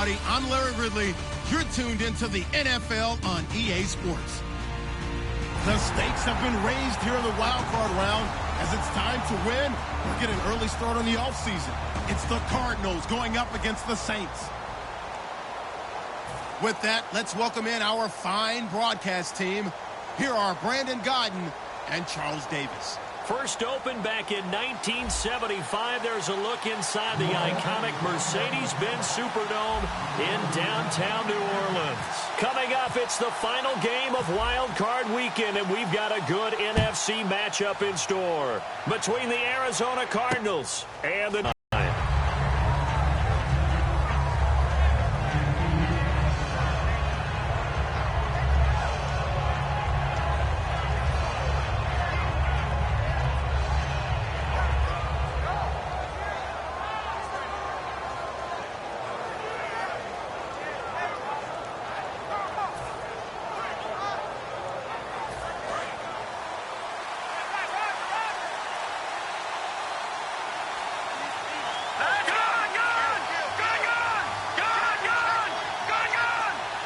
everybody. I'm Larry Ridley. You're tuned into the NFL on EA Sports. The stakes have been raised here in the wild card round as it's time to win or get an early start on the offseason. It's the Cardinals going up against the Saints. With that, let's welcome in our fine broadcast team. Here are Brandon Godden and Charles Davis. First opened back in 1975. There's a look inside the iconic Mercedes-Benz Superdome in downtown New Orleans. Coming up, it's the final game of Wild Card Weekend, and we've got a good NFC matchup in store between the Arizona Cardinals and the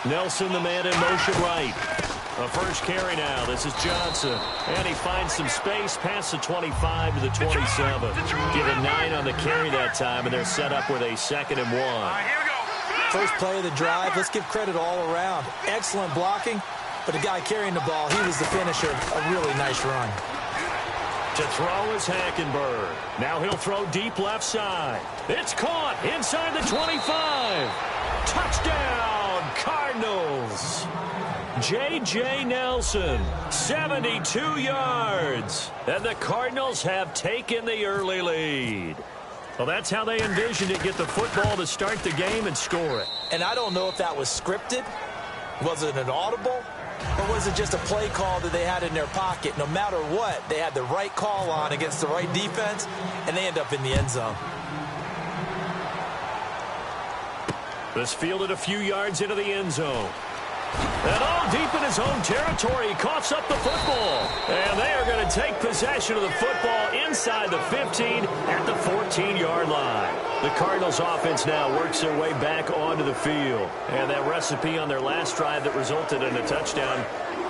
Nelson, the man in motion right. A first carry now. This is Johnson. And he finds some space past the 25 to the 27. Get a 9 on the carry that time, and they're set up with a 2nd and 1. First play of the drive. Let's give credit all around. Excellent blocking, but the guy carrying the ball, he was the finisher. A really nice run. To throw is Hackenberg. Now he'll throw deep left side. It's caught inside the 25. Touchdown, Cardinals. J.J. Nelson, 72 yards. And the Cardinals have taken the early lead. Well, that's how they envisioned it. Get the football to start the game and score it. And I don't know if that was scripted. Was it an audible? Or was it just a play call that they had in their pocket? No matter what, they had the right call on against the right defense, and they end up in the end zone. This fielded a few yards into the end zone. And all deep in his own territory, he coughs up the football. And they are going to take possession of the football inside the 15 at the 14-yard line. The Cardinals offense now works their way back onto the field. And that recipe on their last drive that resulted in a touchdown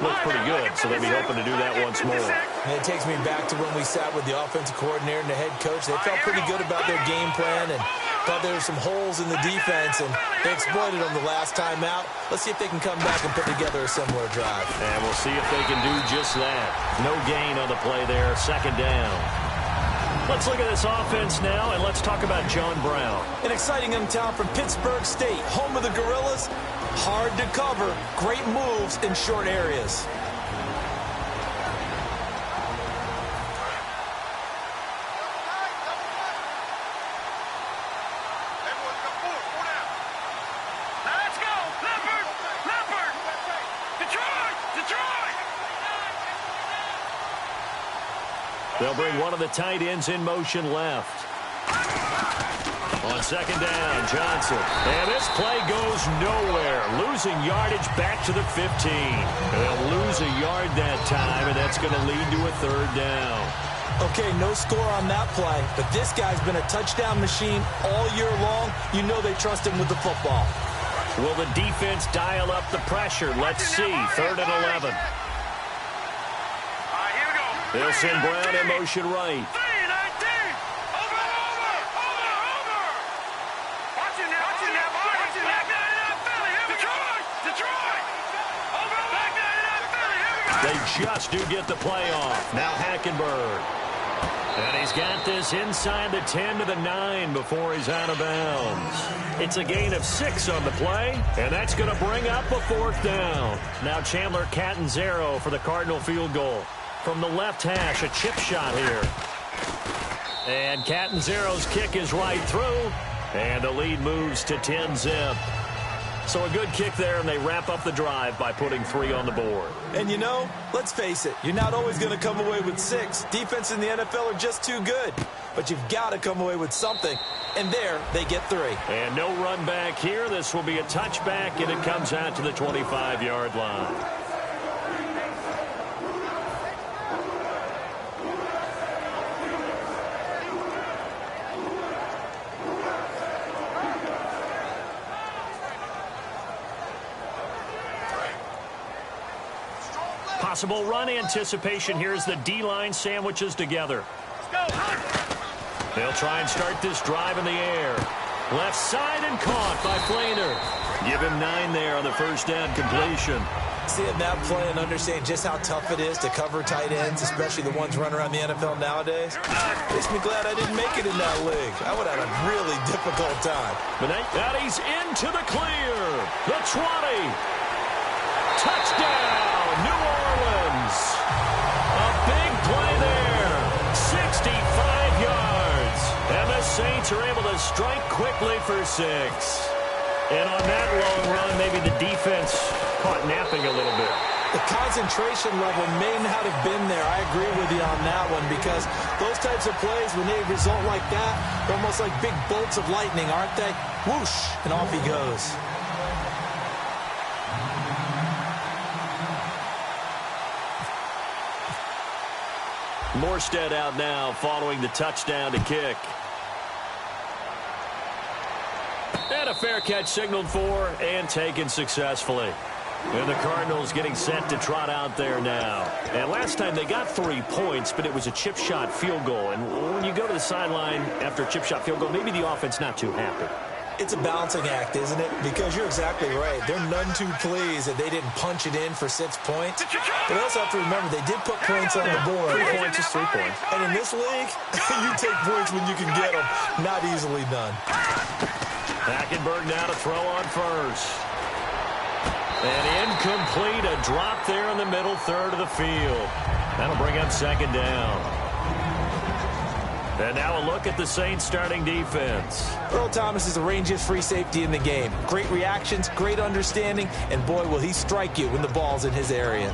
looks pretty good, so they'll be hoping to do that once more. And it takes me back to when we sat with the offensive coordinator and the head coach. They felt pretty good about their game plan and thought there were some holes in the defense, and they exploited them the last time out. Let's see if they can come back and put together a similar drive. And we'll see if they can do just that. No gain on the play there, 2nd down. Let's look at this offense now, and let's talk about John Brown. An exciting young talent from Pittsburgh State, home of the Gorillas. Hard to cover, great moves in short areas. They'll bring one of the tight ends in motion left. On 2nd down, Johnson. And this play goes nowhere. Losing yardage back to the 15. They'll lose a yard that time, and that's going to lead to a 3rd down. Okay, no score on that play, but this guy's been a touchdown machine all year long. You know they trust him with the football. Will the defense dial up the pressure? Let's see. 3rd and 11. They'll send Brown in motion right. They just do get the play off. Now Hackenberg. And he's got this inside the 10 to the 9 before he's out of bounds. It's a gain of 6 on the play, and that's going to bring up a 4th down. Now Chandler Catanzaro for the Cardinal field goal. From the left hash, a chip shot here. And Catanzaro's kick is right through, and the lead moves to 10-zip. So a good kick there, and they wrap up the drive by putting 3 on the board. And you know, let's face it, you're not always going to come away with 6. Defense in the NFL are just too good. But you've got to come away with something. And there, they get 3. And no run back here. This will be a touchback, and it comes out to the 25-yard line. Possible run anticipation here as the D-line sandwiches together. They'll try and start this drive in the air. Left side and caught by Flainer. Give him 9 there on the first down completion. Seeing that play and understanding just how tough it is to cover tight ends, especially the ones running around the NFL nowadays, makes me glad I didn't make it in that league. I would have had a really difficult time. But that he's into the clear. The 20. Touchdown, New Orleans. A big play there. 65 yards. And the Saints are able to strike quickly for 6. And on that long run, maybe the defense caught napping a little bit. The concentration level may not have been there. I agree with you on that one because those types of plays, when they result like that, they're almost like big bolts of lightning, aren't they? Whoosh, and off he goes. Morstead out now following the touchdown to kick. And a fair catch signaled for and taken successfully. And the Cardinals getting set to trot out there now. And last time they got 3 points, but it was a chip shot field goal. And when you go to the sideline after a chip shot field goal, maybe the offense not too happy. It's a balancing act, isn't it? Because you're exactly right. They're none too pleased that they didn't punch it in for 6 points. But they also have to remember they did put points on the board. 3 points is 3 points. And in this league, you take points when you can get them. Not easily done. Hackenberg now to throw on first. And incomplete, a drop there in the middle third of the field. That'll bring up second down. And now a look at the Saints starting defense. Earl Thomas is the rangiest free safety in the game. Great reactions, great understanding, and boy, will he strike you when the ball's in his area.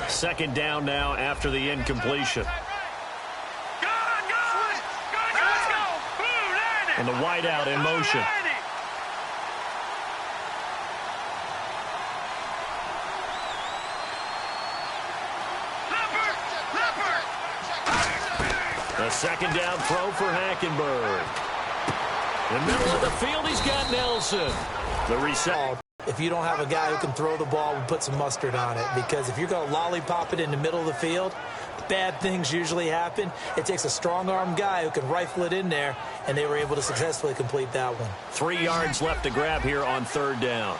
Second down now after the incompletion. And the wideout in motion. A second down throw for Hackenberg. In the middle of the field, he's got Nelson. The reset. If you don't have a guy who can throw the ball, we'll put some mustard on it. Because if you're going to lollipop it in the middle of the field, bad things usually happen. It takes a strong-arm guy who can rifle it in there, and they were able to successfully complete that one. 3 yards left to grab here on third down.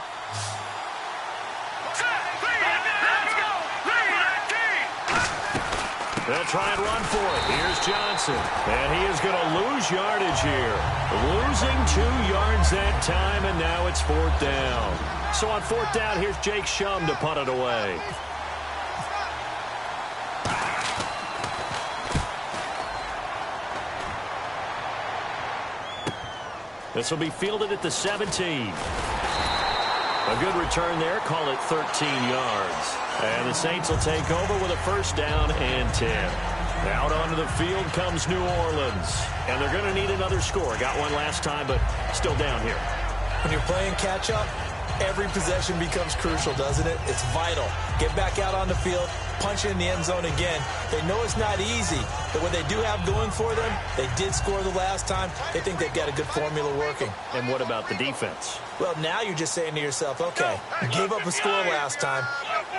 They'll try and run for it. Here's Johnson. And he is going to lose yardage here. Losing 2 yards that time, and now it's fourth down. So on fourth down, here's Jake Shum to punt it away. This will be fielded at the 17. A good return there. Call it 13 yards. And the Saints will take over with a first down and 10. Out onto the field comes New Orleans. And they're going to need another score. Got one last time, but still down here. When you're playing catch-up, every possession becomes crucial, doesn't it? It's vital. Get back out on the field, punch it in the end zone again. They know it's not easy, but what they do have going for them, they did score the last time. They think they've got a good formula working. And what about the defense? Well, now you're just saying to yourself, okay, we gave up a score last time.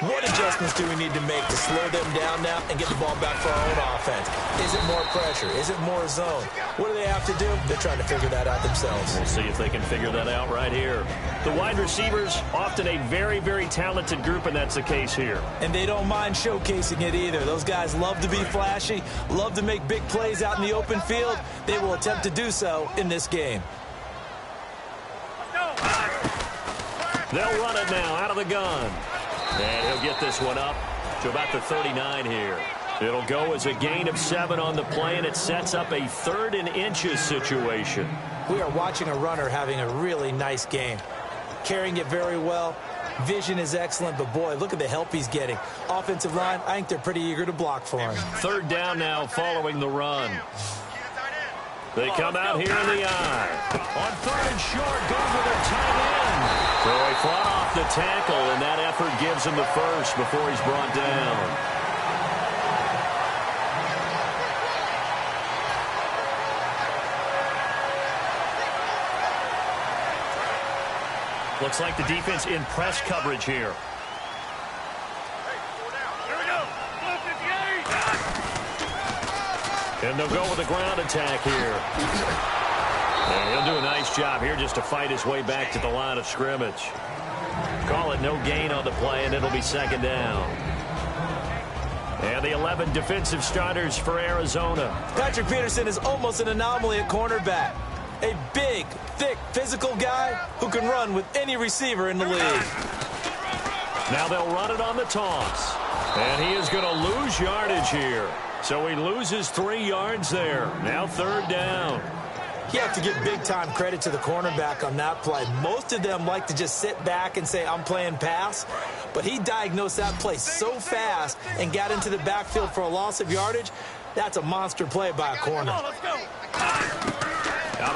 What adjustments do we need to make to slow them down now and get the ball back for our own offense? Is it more pressure? Is it more zone? What do they have to do? They're trying to figure that out themselves. We'll see if they can figure that out right here. The wide receivers, often a very, very talented group, and that's the case here. And they don't mind showcasing it either. Those guys love to be flashy, love to make big plays out in the open field. They will attempt to do so in this game. They'll run it now out of the gun. And he'll get this one up to about the 39 here. It'll go as a gain of 7 on the play, and it sets up a 3rd and inches situation. We are watching a runner having a really nice game. Carrying it very well. Vision is excellent, but boy, look at the help he's getting. Offensive line, I think they're pretty eager to block for him. Third down now following the run. They come out here in the eye. On 3rd and short, goes with a tight end. So he fought off the tackle, and that effort gives him the first before he's brought down. Looks like the defense in press coverage here. And they'll go with a ground attack here. And he'll do a nice job here just to fight his way back to the line of scrimmage. Call it no gain on the play, and it'll be second down. And the 11 defensive starters for Arizona. Patrick Peterson is almost an anomaly at cornerback. A big, thick, physical guy who can run with any receiver in the league. Now they'll run it on the toss. And he is going to lose yardage here. So he loses 3 yards there. Now third down. You have to give big-time credit to the cornerback on that play. Most of them like to just sit back and say, I'm playing pass. But he diagnosed that play so fast and got into the backfield for a loss of yardage. That's a monster play by a corner. Out of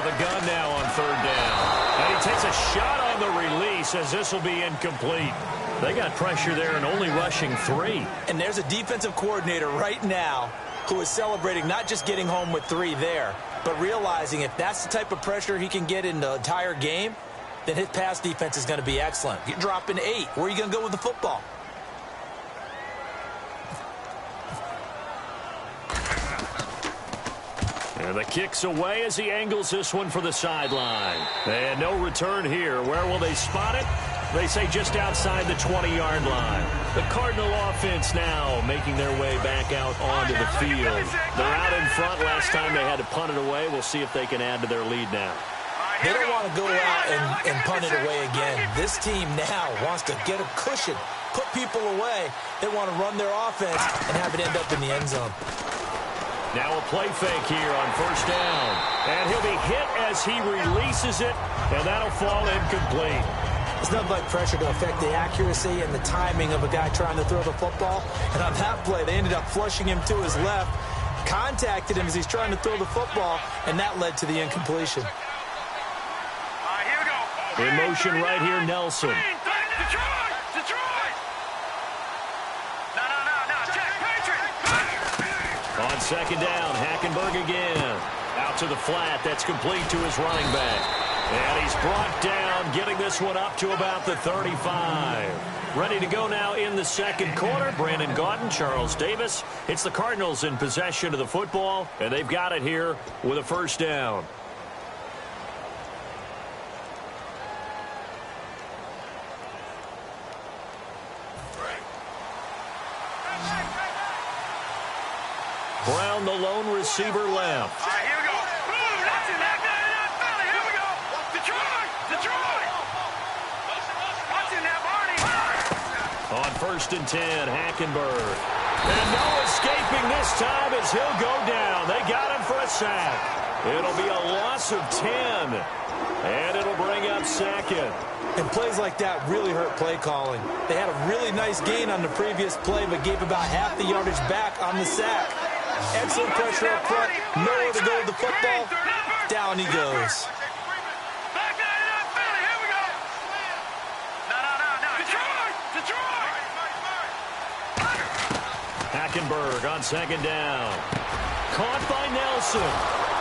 the gun now on third down. And he takes a shot on the release as this will be incomplete. They got pressure there and only rushing 3. And there's a defensive coordinator right now who is celebrating not just getting home with 3 there, but realizing if that's the type of pressure he can get in the entire game, then his pass defense is going to be excellent. You're dropping 8. Where are you going to go with the football? And the kick's away as he angles this one for the sideline. And no return here. Where will they spot it? They say just outside the 20-yard line. The Cardinal offense now making their way back out onto the field. They're out in front. Last time they had to punt it away. We'll see if they can add to their lead now. They don't want to go out and punt it away again. This team now wants to get a cushion, put people away. They want to run their offense and have it end up in the end zone. Now a play fake here on first down. And he'll be hit as he releases it, and that'll fall incomplete. It's nothing like pressure to affect the accuracy and the timing of a guy trying to throw the football. And on that play, they ended up flushing him to his left, contacted him as he's trying to throw the football, and that led to the incompletion. In motion right here, Nelson. On second down, Hackenberg again. Out to the flat. That's complete to his running back. And he's brought down, getting this one up to about the 35. Ready to go now in the second quarter. Brandon Gaudin, Charles Davis. It's the Cardinals in possession of the football, and they've got it here with a first down. Brown, the lone receiver, left. All right, here we go. Boom, that's it. Here we go. Detroit. Watch it now, Barney. On first and 10, Hackenberg. And no escaping this time as he'll go down. They got him for a sack. It'll be a loss of 10. And it'll bring up second. And plays like that really hurt play calling. They had a really nice gain on the previous play, but gave about half the yardage back on the sack. Excellent pressure up front. Nowhere to go with the football. Down he goes. Hackenberg on second down. Caught by Nelson.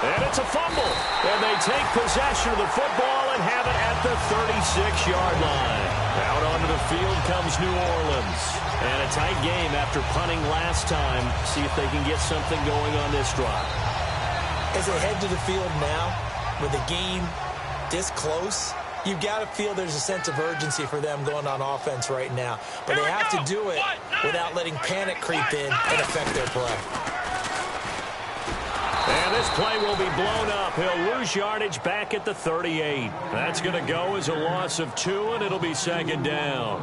And it's a fumble. And they take possession of the football and have it at the 36-yard line. Out onto the field comes New Orleans. And a tight game after punting last time. See if they can get something going on this drive. As they head to the field now, with the game this close, you've got to feel there's a sense of urgency for them going on offense right now. But they have to do it without letting panic creep in and affect their play. And this play will be blown up. He'll lose yardage back at the 38. That's going to go as a loss of 2, and it'll be second down.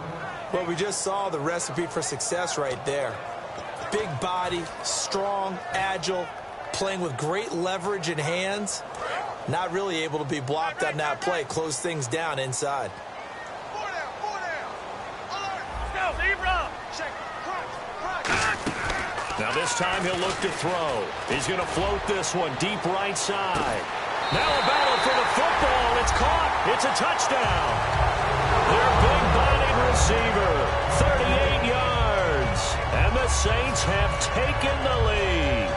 Well, we just saw the recipe for success right there. Big body, strong, agile, playing with great leverage in hands. Not really able to be blocked on that play. Close things down inside. Now this time he'll look to throw. He's going to float this one deep right side. Now a battle for the football. It's caught. It's a touchdown. Their big-bodied receiver, 38 yards. And the Saints have taken the lead.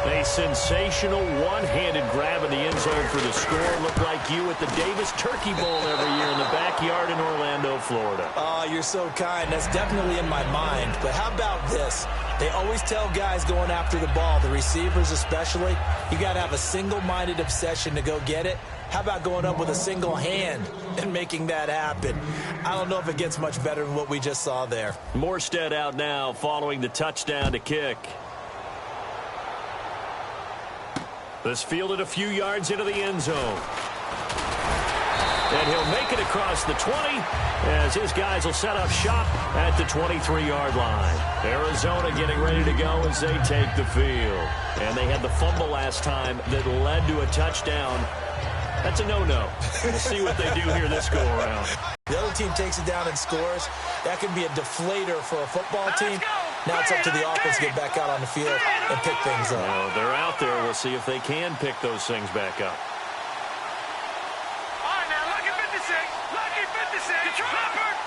A sensational one-handed grab in the end zone for the score. Looked like you at the Davis Turkey Bowl every year in the backyard in Orlando, Florida. Oh, you're so kind. That's definitely in my mind. But how about this? They always tell guys going after the ball, the receivers especially, you got to have a single-minded obsession to go get it. How about going up with a single hand and making that happen? I don't know if it gets much better than what we just saw there. Morstead out now following the touchdown to kick. This fielded a few yards into the end zone. And he'll make it across the 20 as his guys will set up shop at the 23-yard line. Arizona getting ready to go as they take the field. And they had the fumble last time that led to a touchdown. That's a no-no. We'll see what they do here this go-around. The other team takes it down and scores. That can be a deflator for a football team. Now it's up to the offense to get back out on the field and pick things up. Well, they're out there. We'll see if they can pick those things back up. All right, now, lucky 56. Lucky 56. Leopard.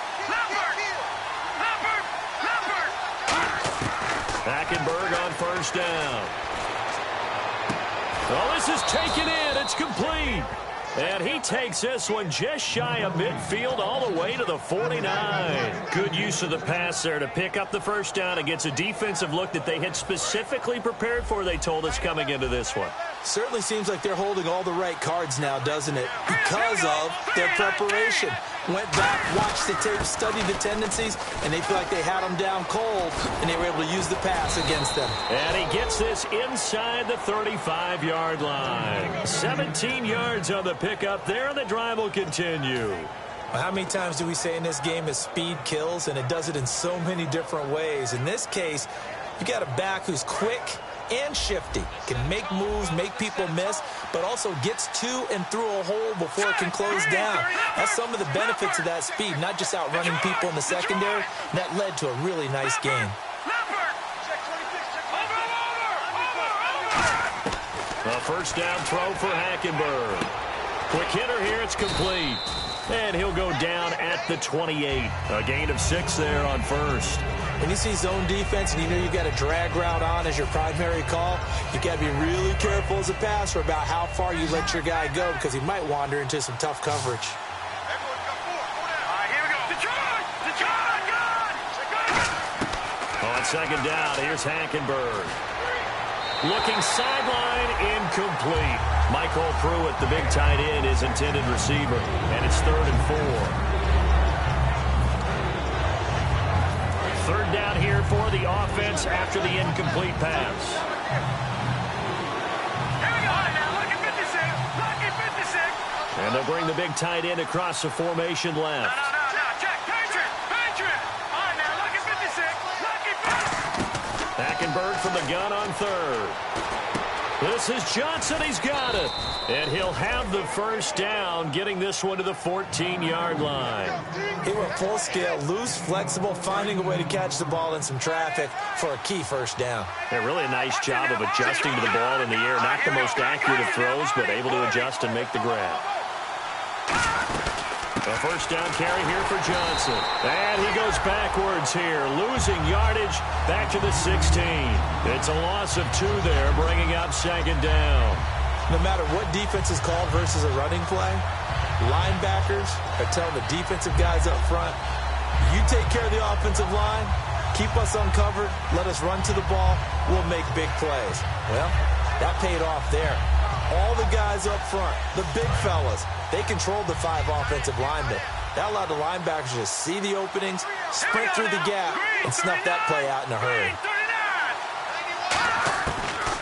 Hackenberg on first down. Oh, this is taken in. It's complete. And he takes this one just shy of midfield all the way to the 49. Good use of the pass there to pick up the first down against a defensive look that they had specifically prepared for, they told us, coming into this one. Certainly seems like they're holding all the right cards now, doesn't it? Because of their preparation. Went back, watched the tape, studied the tendencies, and they feel like they had them down cold, and they were able to use the pass against them. And he gets this inside the 35-yard line. 17 yards on the pickup there, and the drive will continue. Well, how many times do we say in this game is speed kills, and it does it in so many different ways. In this case, you got a back who's quick and shifty, can make moves, make people miss, but also gets to and through a hole before it can close down. That's some of the benefits of that speed, not just outrunning people in the secondary. That led to a really nice game. A first down throw for Hackenberg. Quick hitter here, it's complete. And he'll go down at the 28. A gain of 6 there on first. When you see zone defense and you know you've got a drag route on as your primary call, you got to be really careful as a passer about how far you let your guy go because he might wander into some tough coverage. On second down, here's Hackenberg. Looking sideline, incomplete. Michael Pruitt, the big tight end, is intended receiver, and it's 3rd and 4. Third down here for the offense after the incomplete pass. Here we go. Now, lucky 56. Lucky 56. And they'll bring the big tight end across the formation left. No. Check. Patriot. All right, now, lucky 56. Lucky 56. Hackenberg from the gun on third. This is Johnson. He's got it. And he'll have the first down, getting this one to the 14-yard line. He went full scale, loose, flexible, finding a way to catch the ball in some traffic for a key first down. Yeah, really a nice job of adjusting to the ball in the air. Not the most accurate of throws, but able to adjust and make the grab. A first down carry here for Johnson. And he goes backwards here, losing yardage back to the 16. It's a loss of 2 there, bringing up second down. No matter what defense is called versus a running play, linebackers are telling the defensive guys up front, you take care of the offensive line, keep us uncovered, let us run to the ball, we'll make big plays. Well, that paid off there. All the guys up front, the big fellas, they controlled the 5 offensive linemen. That allowed the linebackers to see the openings, sprint through the gap, and snuff that play out in a hurry.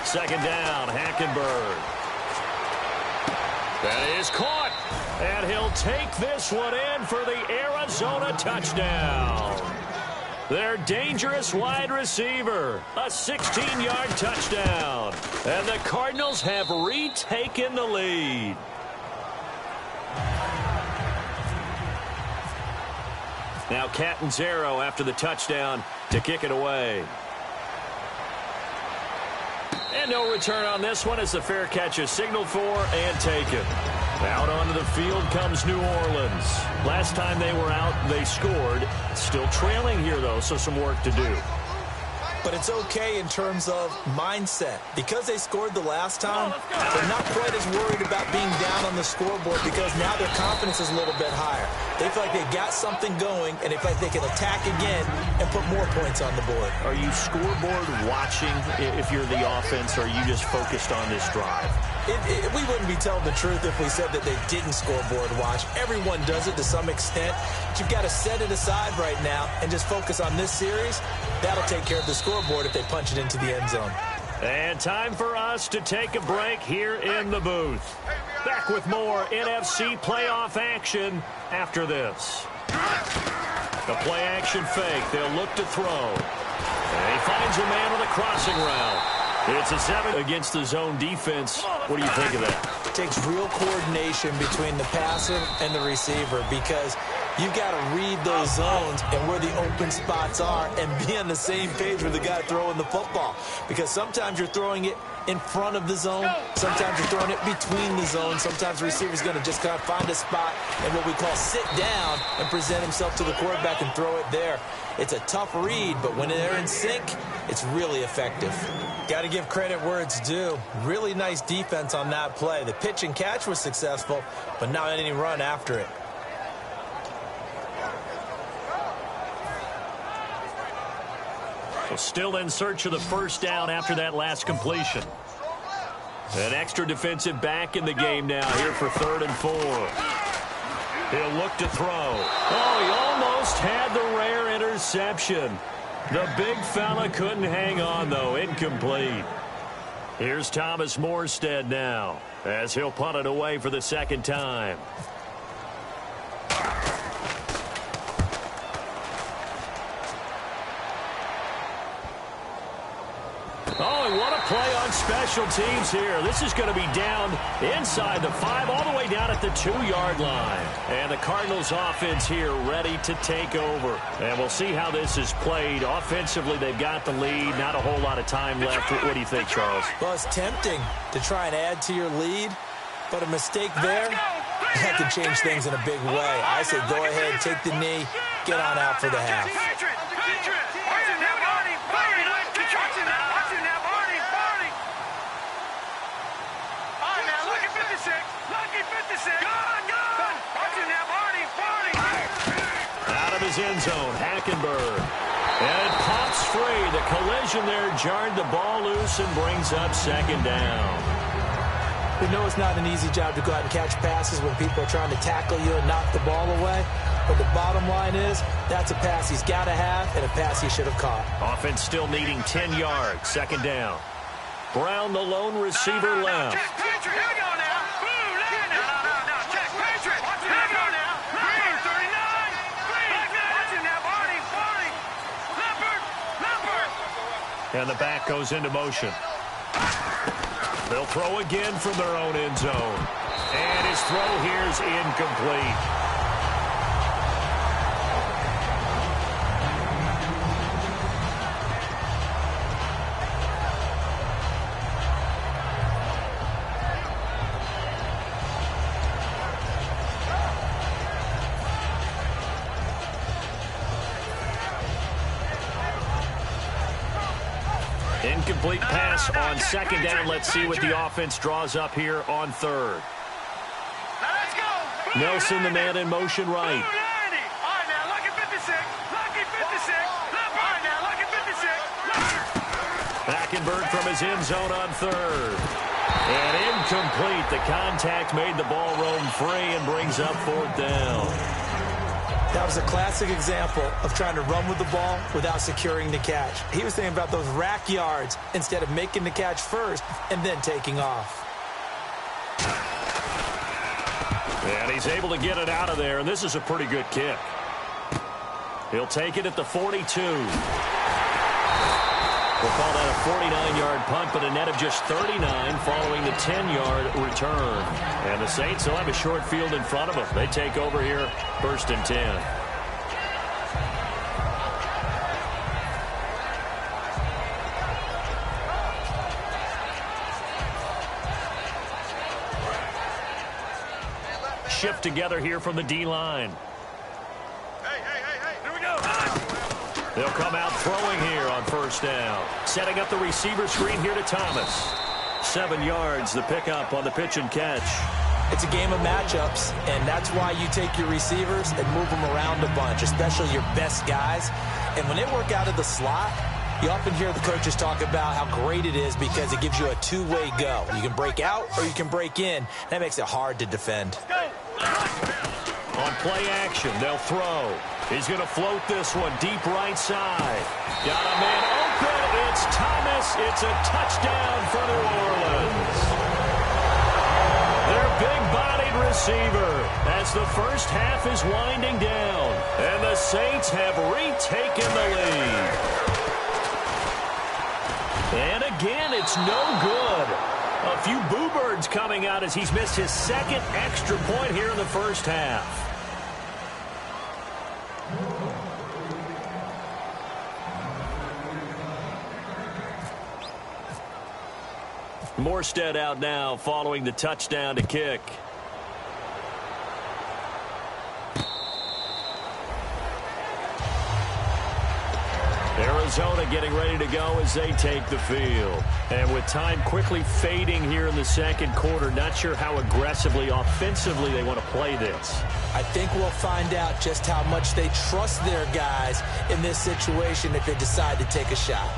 Second down, Hackenberg. That is caught. And he'll take this one in for the Arizona touchdown. Their dangerous wide receiver. A 16-yard touchdown. And the Cardinals have retaken the lead. Now Catanzaro after the touchdown to kick it away. And no return on this one as the fair catch is signaled for and taken. Out onto the field comes New Orleans. Last time they were out, they scored. Still trailing here, though, so some work to do. but it's okay in terms of mindset. Because they scored the last time, they're not quite as worried about being down on the scoreboard because now their confidence is a little bit higher. They feel like they got something going, and they feel like they can attack again and put more points on the board. Are you scoreboard watching if you're the offense, or are you just focused on this drive? We wouldn't be telling the truth if we said that they didn't scoreboard watch. Everyone does it to some extent. But you've got to set it aside right now and just focus on this series. That'll take care of the scoreboard if they punch it into the end zone. And time for us to take a break here in the booth. Back with more NFC playoff action after this. The play action fake. They'll look to throw. And he finds a man on the crossing route. It's a 7 against the zone defense. What do you think of that? It takes real coordination between the passer and the receiver because you've got to read those zones and where the open spots are and be on the same page with the guy throwing the football. Because sometimes you're throwing it in front of the zone. Sometimes you're throwing it between the zones. Sometimes the receiver's going to just kind of find a spot and what we call sit down and present himself to the quarterback and throw it there. It's a tough read, but when they're in sync, it's really effective. Got to give credit where it's due. Really nice defense on that play. The pitch and catch was successful, but not any run after it. So still in search of the first down after that last completion. An extra defensive back in the game now here for 3rd and 4. He'll look to throw. Oh, he almost had the rare interception. The big fella couldn't hang on, though. Incomplete. Here's Thomas Morstead now as he'll punt it away for the second time. Oh, and what a play on special teams here. This is going to be down inside the 5, all the way down at the 2-yard line. And the Cardinals offense here ready to take over. And we'll see how this is played. Offensively, they've got the lead. Not a whole lot of time left. What do you think, Charles? Well, it's tempting to try and add to your lead, but a mistake there, that could change things in a big way. I say go ahead, take the knee, get on out for the half. Out of his end zone, Hackenberg. And it pops free. The collision there jarred the ball loose and brings up 2nd down. We know it's not an easy job to go out and catch passes when people are trying to tackle you and knock the ball away. But the bottom line is, that's a pass he's got to have and a pass he should have caught. Offense still needing 10 yards. 2nd down. Brown, the lone receiver, left. And the back goes into motion. They'll throw again from their own end zone. And his throw here is incomplete. Incomplete pass on 2nd down. Let's see what the offense draws up here on 3rd. Nelson, the man in motion right. Hackenberg from his end zone on 3rd. And incomplete. The contact made the ball roam free and brings up 4th down. That was a classic example of trying to run with the ball without securing the catch. He was thinking about those rack yards instead of making the catch first and then taking off. And he's able to get it out of there, and this is a pretty good kick. He'll take it at the 42. We'll call that a 49-yard punt, but a net of just 39 following the 10-yard return. And the Saints will have a short field in front of them. They take over here, 1st and 10. Shift together here from the D-line. Hey, here we go. They'll come out throwing here on first down. Setting up the receiver screen here to Thomas. 7 yards, the pickup on the pitch and catch. It's a game of matchups, and that's why you take your receivers and move them around a bunch, especially your best guys. And when they work out of the slot, you often hear the coaches talk about how great it is because it gives you a two-way go. You can break out or you can break in. That makes it hard to defend. On play action, they'll throw. He's going to float this one deep right side. Got a man open. It's Thomas. It's a touchdown for New Orleans. Their big-bodied receiver as the first half is winding down. And the Saints have retaken the lead. And again, it's no good. A few boo birds coming out as he's missed his second extra point here in the first half. Morstead out now following the touchdown to kick. Arizona getting ready to go as they take the field. And with time quickly fading here in the second quarter, not sure how aggressively, offensively they want to play this. I think we'll find out just how much they trust their guys in this situation if they decide to take a shot.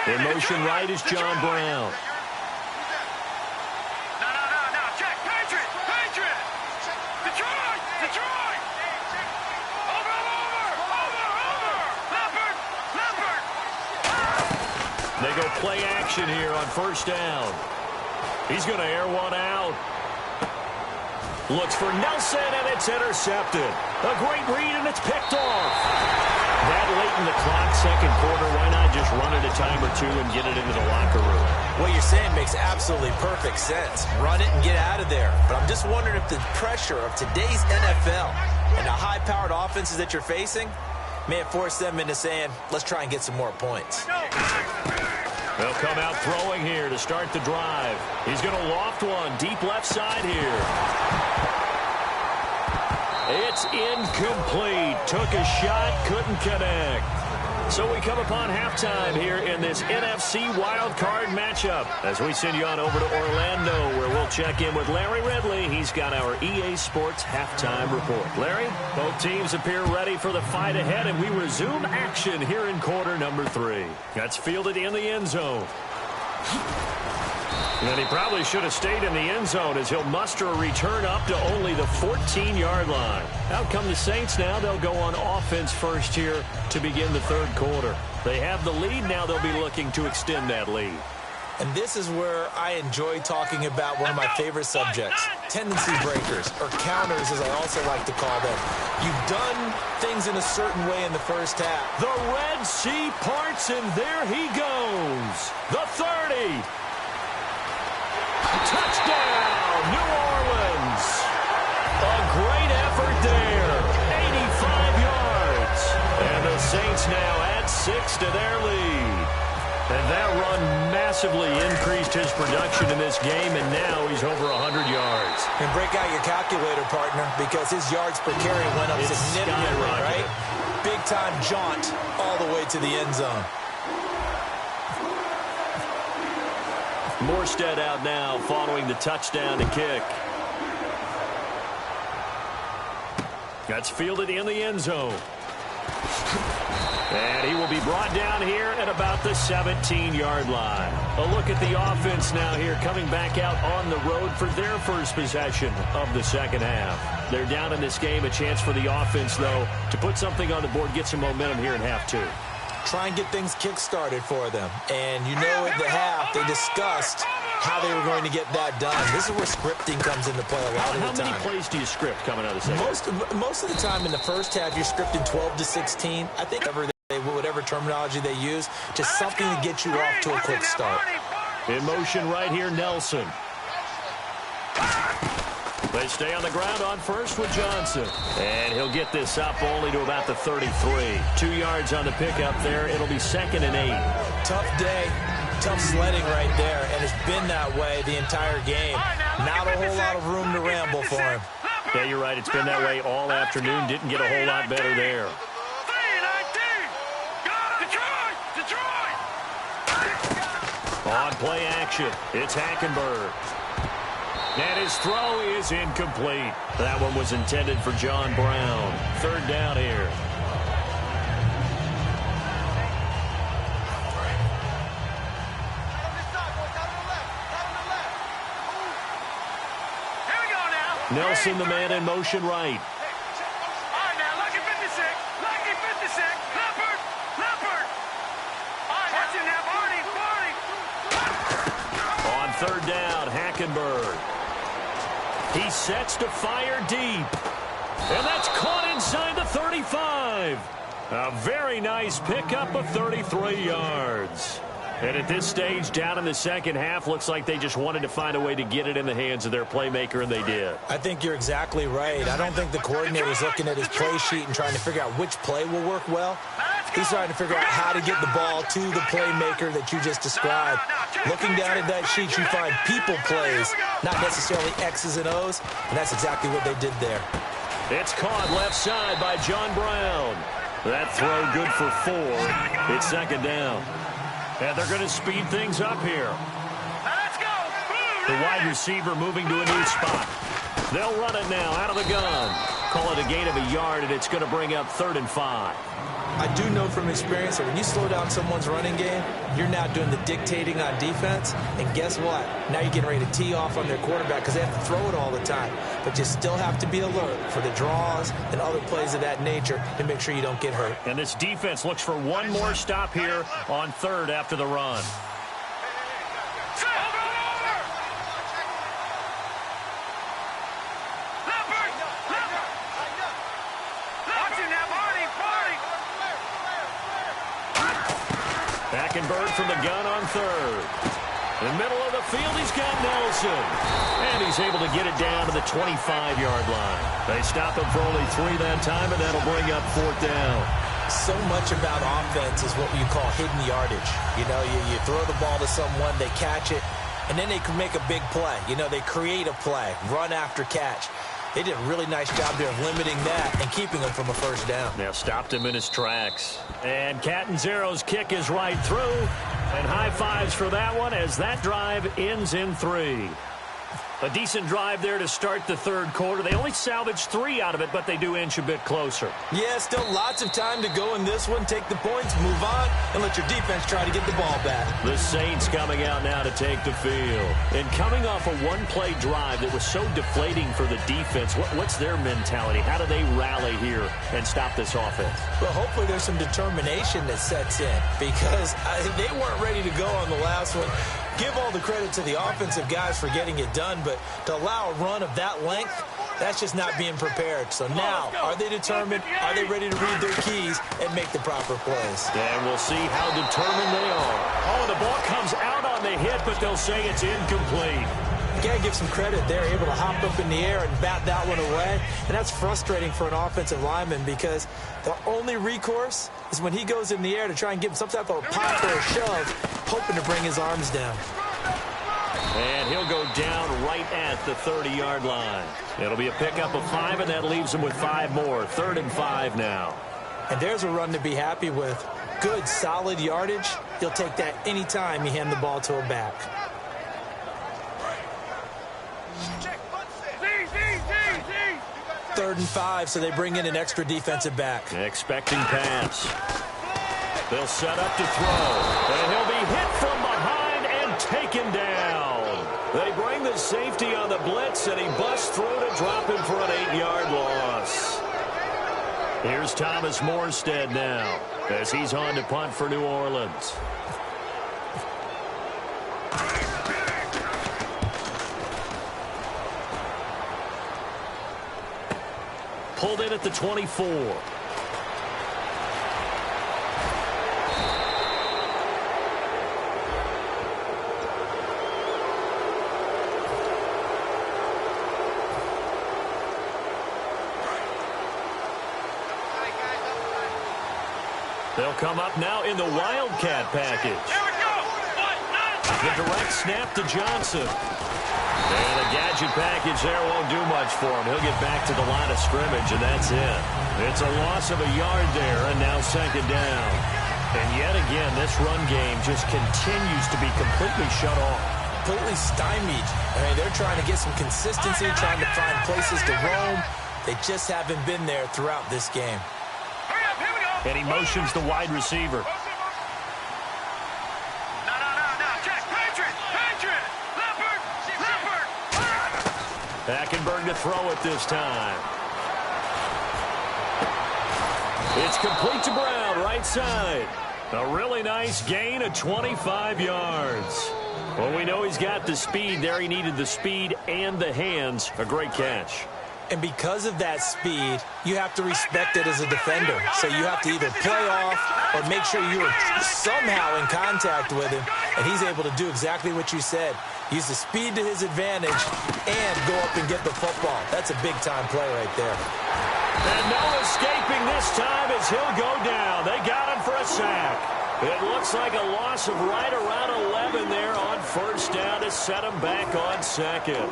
In motion right is John Brown. No, check. Patriot. Detroit. Over. Leopard. They go play action here on first down. He's going to air one out. Looks for Nelson, and it's intercepted. A great read, and it's picked off. That late in the clock, second quarter, why not just run it a time or two and get it into the locker room? What you're saying makes absolutely perfect sense. Run it and get out of there. But I'm just wondering if the pressure of today's NFL and the high-powered offenses that you're facing may have forced them into saying, let's try and get some more points. They'll come out throwing here to start the drive. He's going to loft one deep left side here. It's incomplete. Took a shot, couldn't connect. So we come upon halftime here in this NFC wildcard matchup as we send you on over to Orlando where we'll check in with Larry Ridley. He's got our EA Sports halftime report. Larry, both teams appear ready for the fight ahead, and we resume action here in quarter number 3. That's fielded in the end zone. And he probably should have stayed in the end zone as he'll muster a return up to only the 14-yard line. Out come the Saints now. They'll go on offense first here to begin the third quarter. They have the lead. Now they'll be looking to extend that lead. And this is where I enjoy talking about one of my favorite subjects, tendency breakers, or counters as I also like to call them. You've done things in a certain way in the first half. The Red Sea parts, and there he goes. The 30. Touchdown, New Orleans. A great effort there. 85 yards. And the Saints now add 6 to their lead. And that run massively increased his production in this game, and now he's over 100 yards. And break out your calculator, partner, because his yards per carry went up significantly, right? Big-time jaunt all the way to the end zone. Morstead out now following the touchdown to kick. That's fielded in the end zone. And he will be brought down here at about the 17-yard line. A look at the offense now here coming back out on the road for their first possession of the second half. They're down in this game. A chance for the offense, though, to put something on the board, get some momentum here in half 2. Try and get things kick-started for them. And you know at the half, they discussed how they were going to get that done. This is where scripting comes into play a lot of the time. How many plays do you script coming out of the second? Most of the time in the first half, you're scripting 12 to 16. I think whatever terminology they use, just something to get you off to a quick start. In motion right here, Nelson. They stay on the ground on first with Johnson. And he'll get this up only to about the 33. 2 yards on the pickup there. It'll be 2nd and 8. Tough day. Tough sledding right there, and it's been that way the entire game. Not a whole lot of room to ramble for him. Yeah, you're right. It's been that way all afternoon. Didn't get a whole lot better there. On play action, it's Hackenberg. And his throw is incomplete. That one was intended for John Brown. Third down here. Nelson, the man in motion right. All right, now, lucky 56. Lucky 56. Leopard. Leopard. All right, watch it now, Barney. On third down, Hackenberg. He sets to fire deep. And that's caught inside the 35. A very nice pickup of 33 yards. And at this stage, down in the second half, looks like they just wanted to find a way to get it in the hands of their playmaker, and they did. I think you're exactly right. I don't think the coordinator's looking at his play sheet and trying to figure out which play will work well. He's trying to figure out how to get the ball to the playmaker that you just described. Looking down at that sheet, you find people plays, not necessarily X's and O's, and that's exactly what they did there. It's caught left side by John Brown. That throw good for 4. It's second down. And they're going to speed things up here. Let's go. The wide receiver moving to a new spot. They'll run it now out of the gun. Call it a gain of a yard, and it's going to bring up 3rd and 5. I do know from experience that when you slow down someone's running game, you're now doing the dictating on defense. And guess what? Now you're getting ready to tee off on their quarterback because they have to throw it all the time. But you still have to be alert for the draws and other plays of that nature to make sure you don't get hurt. And this defense looks for one more stop here on 3rd after the run. Hackenberg from the gun on 3rd. In the middle of the field, he's got Nelson. And he's able to get it down to the 25-yard line. They stop him for only 3 that time, and that'll bring up 4th down. So much about offense is what you call hidden yardage. You know, you throw the ball to someone, they catch it, and then they can make a big play. You know, they create a play, run after catch. They did a really nice job there of limiting that and keeping him from a 1st down. Now stopped him in his tracks. And Catanzaro's kick is right through. And high fives for that one as that drive ends in 3. A decent drive there to start the 3rd quarter. They only salvaged 3 out of it, but they do inch a bit closer. Yeah, still lots of time to go in this one. Take the points, move on, and let your defense try to get the ball back. The Saints coming out now to take the field. And coming off a one-play drive that was so deflating for the defense, what's their mentality? How do they rally here and stop this offense? Well, hopefully there's some determination that sets in because they weren't ready to go on the last one. Give all the credit to the offensive guys for getting it done, but to allow a run of that length, that's just not being prepared. So now, are they determined? Are they ready to read their keys and make the proper plays? And we'll see how determined they are. Oh, the ball comes out on the hit, but they'll say it's incomplete. You got to give some credit. They're able to hop up in the air and bat that one away. And that's frustrating for an offensive lineman because the only recourse is when he goes in the air to try and give him some type of a pop or a shove, hoping to bring his arms down. And he'll go down right at the 30-yard line. It'll be a pickup of 5, and that leaves him with 5 more. 3rd and 5 now. And there's a run to be happy with. Good, solid yardage. He'll take that any time you hand the ball to a back. Third and 5, so they bring in an extra defensive back. Expecting pass. They'll set up to throw. And he'll be hit from behind and taken down. They bring the safety on the blitz, and he busts through to drop him for an 8-yard loss. Here's Thomas Morstead now as he's on to punt for New Orleans. Pulled in at the 24. They'll come up now in the Wildcat package. Here we go. 1, The direct snap to Johnson. And the gadget package there won't do much for him. He'll get back to the line of scrimmage, and that's it. It's a loss of a yard there, and now second down. And yet again, this run game just continues to be completely shut off. Completely stymied. I mean, they're trying to get some consistency, trying to find places to roam. They just haven't been there throughout this game. Hurry up, here we go. And he motions the wide receiver. No, check. Patriot. Leopard. Hackenberg to throw it this time. It's complete to Brown, right side. A really nice gain of 25 yards. Well, we know he's got the speed there. He needed the speed and the hands. A great catch. And because of that speed, you have to respect it as a defender. So you have to either play off or make sure you are somehow in contact with him. And he's able to do exactly what you said. Use the speed to his advantage and go up and get the football. That's a big-time play right there. And no escaping this time as he'll go down. They got him for a sack. It looks like a loss of right around 11 there on first down to set him back on second.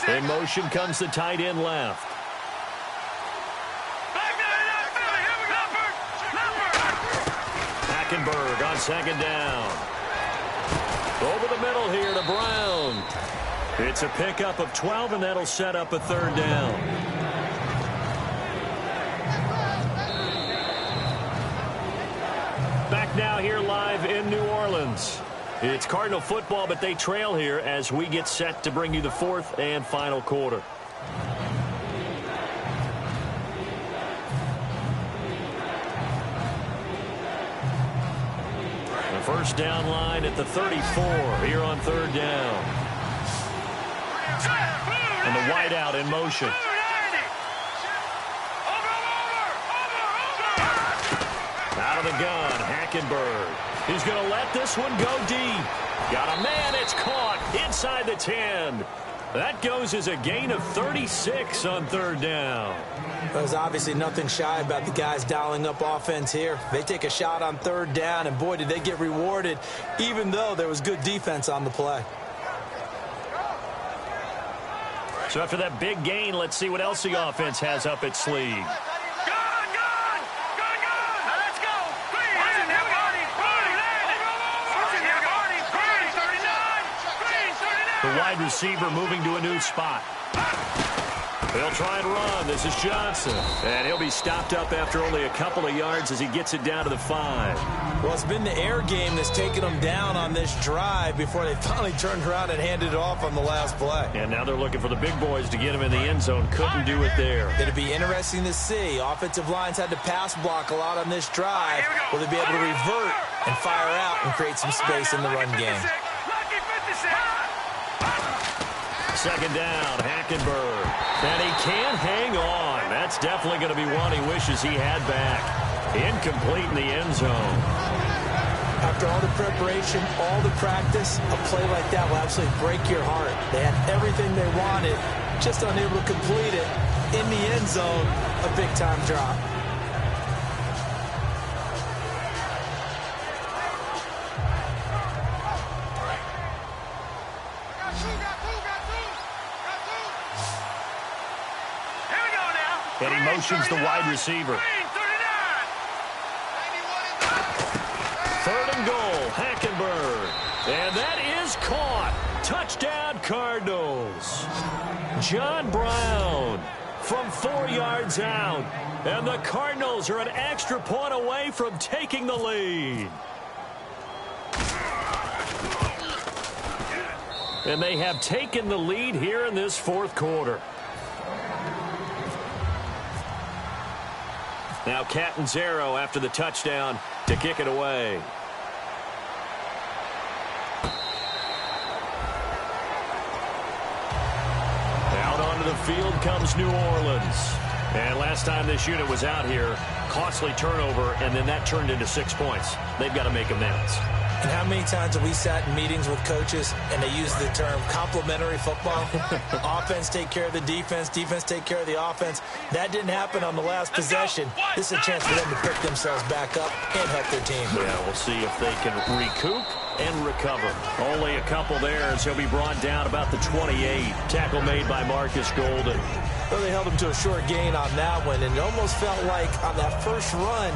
In motion comes the tight end left. Hackenberg on second down. Over the middle here to Brown. It's a pickup of 12, and that'll set up a third down. Back now here live in New Orleans. It's Cardinal football, but they trail here as we get set to bring you the fourth and final quarter. The first down line at the 34 here on third down. And the wideout in motion. Out of the gun, Hackenberg. He's going to let this one go deep. Got a man, it's caught inside the 10. That goes as a gain of 36 on third down. There's obviously nothing shy about the guys dialing up offense here. They take a shot on third down, and boy, did they get rewarded, even though there was good defense on the play. So after that big gain, let's see what else the offense has up its sleeve. The wide receiver moving to a new spot. They'll try and run. This is Johnson. And he'll be stopped up after only a couple of yards as he gets it down to the 5. Well, it's been the air game that's taken them down on this drive before they finally turned around and handed it off on the last play. And now they're looking for the big boys to get him in the end zone. Couldn't do it there. It'll be interesting to see. Offensive lines had to pass block a lot on this drive. Will they be able to revert and fire out and create some space in the run game? Second down, Hackenberg. And he can't hang on. That's definitely going to be one he wishes he had back. Incomplete in the end zone. After all the preparation, all the practice, a play like that will absolutely break your heart. They had everything they wanted, just unable to complete it. In the end zone, a big-time drop. And he motions the wide receiver. Third and goal, Hackenberg. And that is caught. Touchdown, Cardinals. John Brown from 4 yards out. And the Cardinals are an extra point away from taking the lead. And they have taken the lead here in this fourth quarter. Now Catanzaro after the touchdown to kick it away. Out onto the field comes New Orleans. And last time this unit was out here, costly turnover, and then that turned into 6 points. They've got to make amends. And how many times have we sat in meetings with coaches and they use the term complementary football? Offense take care of the defense, defense take care of the offense. That didn't happen on the last possession. This is a chance for them to pick themselves back up and help their team. Yeah, we'll see if they can recoup and recover. Only a couple there as he'll be brought down about the 28. Tackle made by Marcus Golden. Well, they held him to a short gain on that one, and it almost felt like on that first run,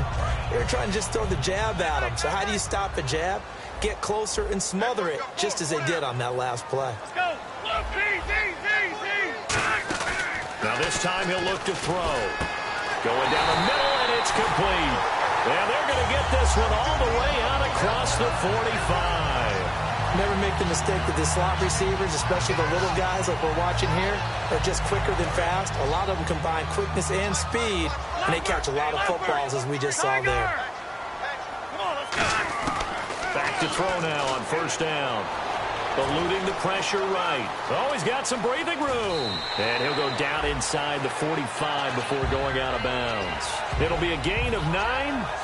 they were trying to just throw the jab at him. So how do you stop a jab? Get closer and smother it, just as they did on that last play. Let's go. Now this time he'll look to throw. Going down the middle, and it's complete. And they're going to get this one all the way out across the 45. Never make the mistake that the slot receivers, especially the little guys like we're watching here, are just quicker than fast. A lot of them combine quickness and speed, and they catch a lot of footballs, as we just saw there. Back to throw now on first down. Eluding the pressure right. Oh, he's got some breathing room. And he'll go down inside the 45 before going out of bounds. It'll be a gain of 9,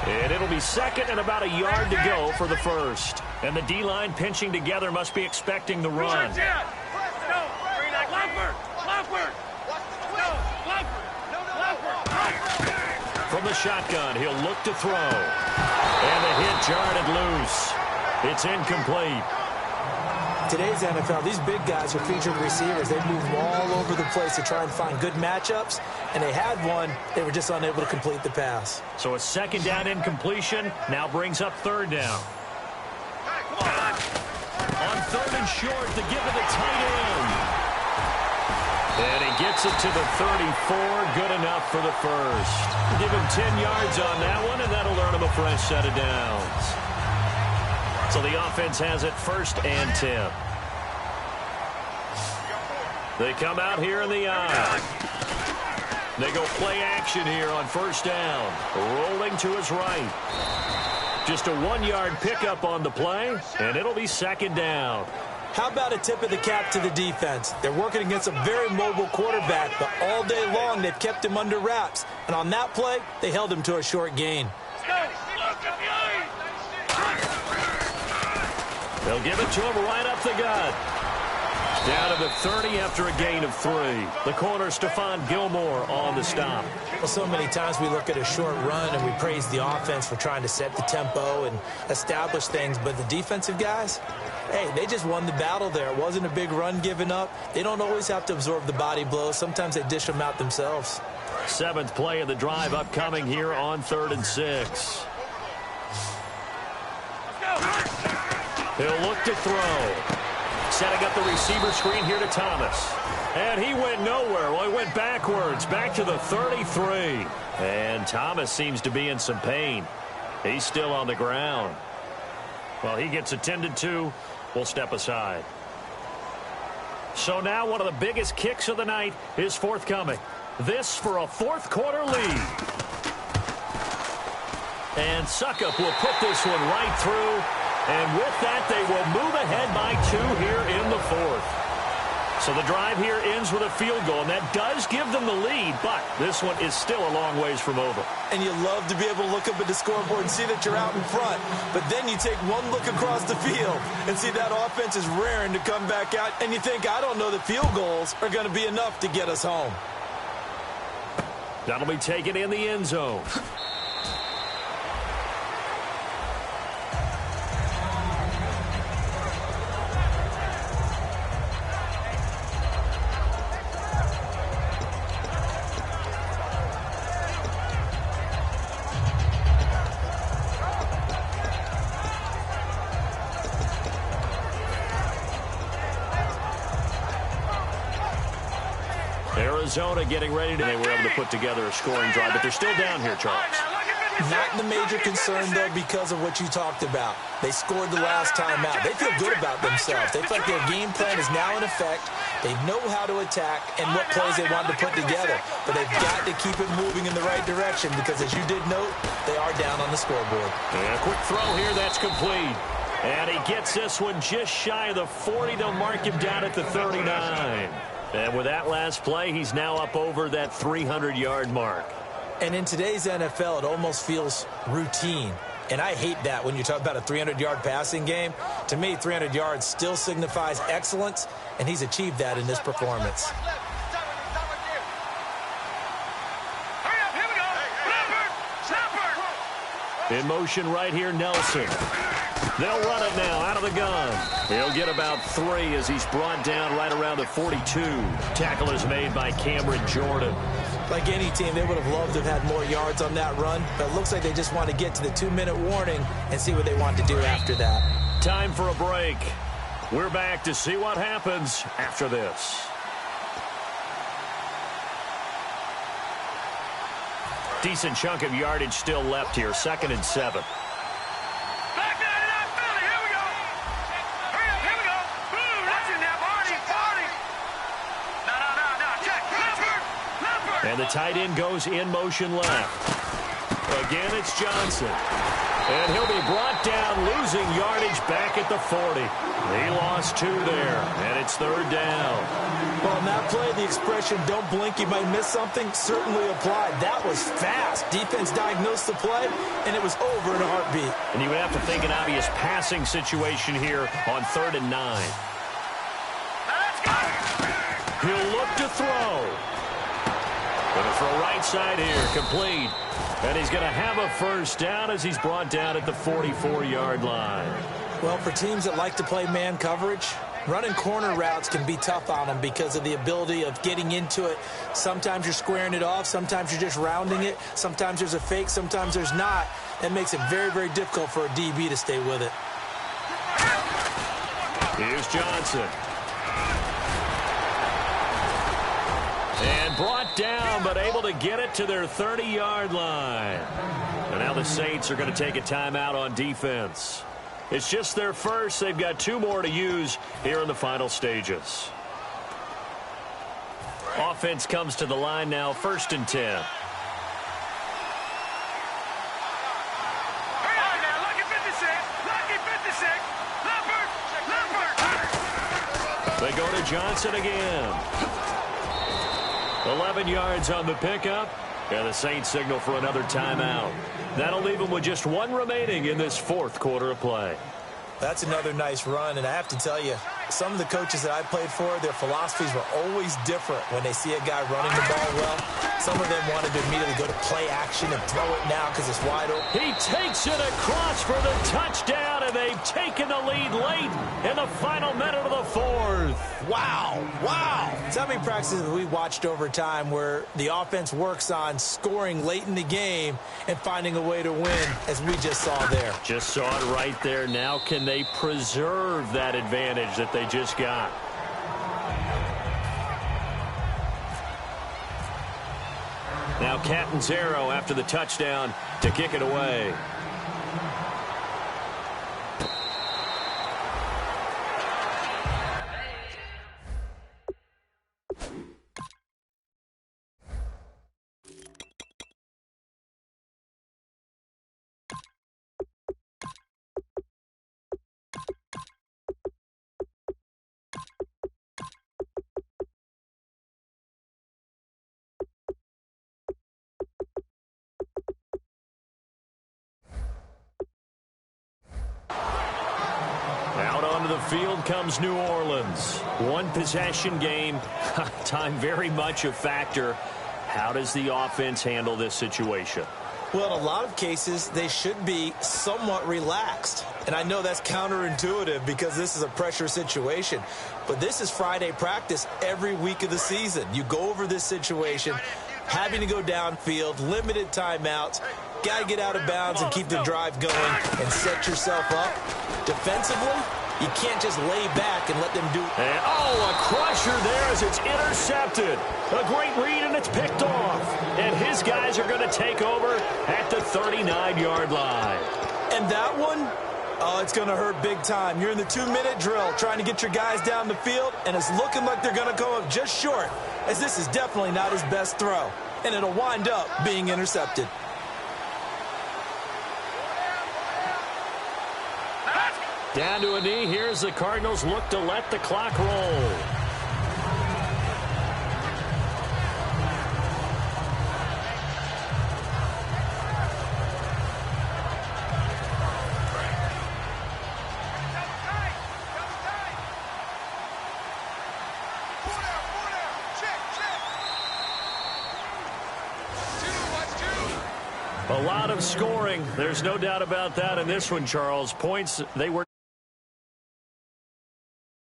and it'll be second and about a yard to go for the first. And the D-line pinching together must be expecting the run. From the shotgun, he'll look to throw. And the hit jarred loose. It's incomplete. Today's NFL, these big guys are featured receivers. They move all over the place to try and find good matchups, and they had one. They were just unable to complete the pass. So a second down incompletion now brings up third down. On third and short to give to the tight end. And he gets it to the 34. Good enough for the first. Give him 10 yards on that one, and that'll earn him a fresh set of downs. So the offense has it first and 10. They come out here in the eye. They go play action here on first down. Rolling to his right. Just a 1-yard pickup on the play, and it'll be second down. How about a tip of the cap to the defense? They're working against a very mobile quarterback, but all day long they've kept him under wraps. And on that play, they held him to a short gain. They'll give it to him right up the gut. Down to the 30 after a gain of 3. The corner, Stephon Gilmore, on the stop. Well, so many times we look at a short run and we praise the offense for trying to set the tempo and establish things, but the defensive guys, hey, they just won the battle there. It wasn't a big run given up. They don't always have to absorb the body blows. Sometimes they dish them out themselves. 7th play of the drive upcoming here on 3rd and 6. He'll look to throw. Setting up the receiver screen here to Thomas. And he went nowhere. Well, he went backwards, back to the 33. And Thomas seems to be in some pain. He's still on the ground. Well, he gets attended to. We'll step aside. So now one of the biggest kicks of the night is forthcoming. This for a 4th quarter lead. And Suckup will put this one right through. And with that, they will move ahead by 2 here in the 4th. So the drive here ends with a field goal, and that does give them the lead, but this one is still a long ways from over. And you love to be able to look up at the scoreboard and see that you're out in front, but then you take one look across the field and see that offense is raring to come back out, and you think, I don't know that field goals are going to be enough to get us home. That'll be taken in the end zone. Arizona getting ready. They were able to put together a scoring drive, but they're still down here, Charles. Not the major concern, though, because of what you talked about. They scored the last time out. They feel good about themselves. They feel like their game plan is now in effect. They know how to attack and what plays they want to put together. But they've got to keep it moving in the right direction because, as you did note, they are down on the scoreboard. And a quick throw here. That's complete. And he gets this one just shy of the 40. They'll mark him down at the 39. And with that last play, he's now up over that 300-yard mark. And in today's NFL, it almost feels routine. And I hate that when you talk about a 300-yard passing game. To me, 300 yards still signifies excellence, and he's achieved that in this performance. In motion right here, Nelson. They'll run it now out of the gun. He'll get about 3 as he's brought down right around the 42. Tackle is made by Cameron Jordan. Like any team, they would have loved to have had more yards on that run, but it looks like they just want to get to the 2-minute warning and see what they want to do after that. Time for a break. We're back to see what happens after this. Decent chunk of yardage still left here. 2nd and 7. Back 99, Philly, here we go. Hurry up, here we go. Boom, that's in there, Barney. No, check. Leopard. And the tight end goes in motion left. Again, it's Johnson. And he'll be brought down, losing yardage back at the 40. He lost 2 there, and it's 3rd down. Well, on that play, the expression, don't blink, you might miss something, certainly applied. That was fast. Defense diagnosed the play, and it was over in a heartbeat. And you would have to think an obvious passing situation here on 3rd and 9. Let's go. He'll look to throw. Gonna throw right side here, complete. And he's going to have a first down as he's brought down at the 44-yard line. Well, for teams that like to play man coverage, running corner routes can be tough on them because of the ability of getting into it. Sometimes you're squaring it off. Sometimes you're just rounding it. Sometimes there's a fake. Sometimes there's not. That makes it very, very difficult for a DB to stay with it. Here's Johnson. And brought down, but able to get it to their 30-yard line. And now the Saints are going to take a timeout on defense. It's just their first. They've got 2 more to use here in the final stages. Offense comes to the line now, 1st and 10. Lucky 56. Leopard. They go to Johnson again. 11 yards on the pickup, and the Saints signal for another timeout. That'll leave them with just 1 remaining in this 4th quarter of play. That's another nice run, and I have to tell you, some of the coaches that I played for, their philosophies were always different when they see a guy running the ball well. Some of them wanted to immediately go to play action and throw it now because it's wide open. He takes it across for the touchdown, and they've taken the lead late in the final minute of the 4th. Wow. So many practices that we watched over time where the offense works on scoring late in the game and finding a way to win, as we just saw there. Just saw it right there. Now can they preserve that advantage that they just got? Now Catanzaro after the touchdown to kick it away. The field comes New Orleans. 1 possession game. Time very much a factor. How does the offense handle this situation? Well, in a lot of cases, they should be somewhat relaxed. And I know that's counterintuitive because this is a pressure situation. But this is Friday practice every week of the season. You go over this situation, having to go downfield, limited timeouts, got to get out of bounds and keep the drive going and set yourself up. Defensively, you can't just lay back and let them do it. And, a crusher there as it's intercepted. A great read, and it's picked off. And his guys are going to take over at the 39-yard line. And that one, it's going to hurt big time. You're in the 2-minute drill trying to get your guys down the field, and it's looking like they're going to come up just short, as this is definitely not his best throw. And it'll wind up being intercepted. Down to a knee. Here's the Cardinals look to let the clock roll. A lot of scoring. There's no doubt about that in this one, Charles. Points, they were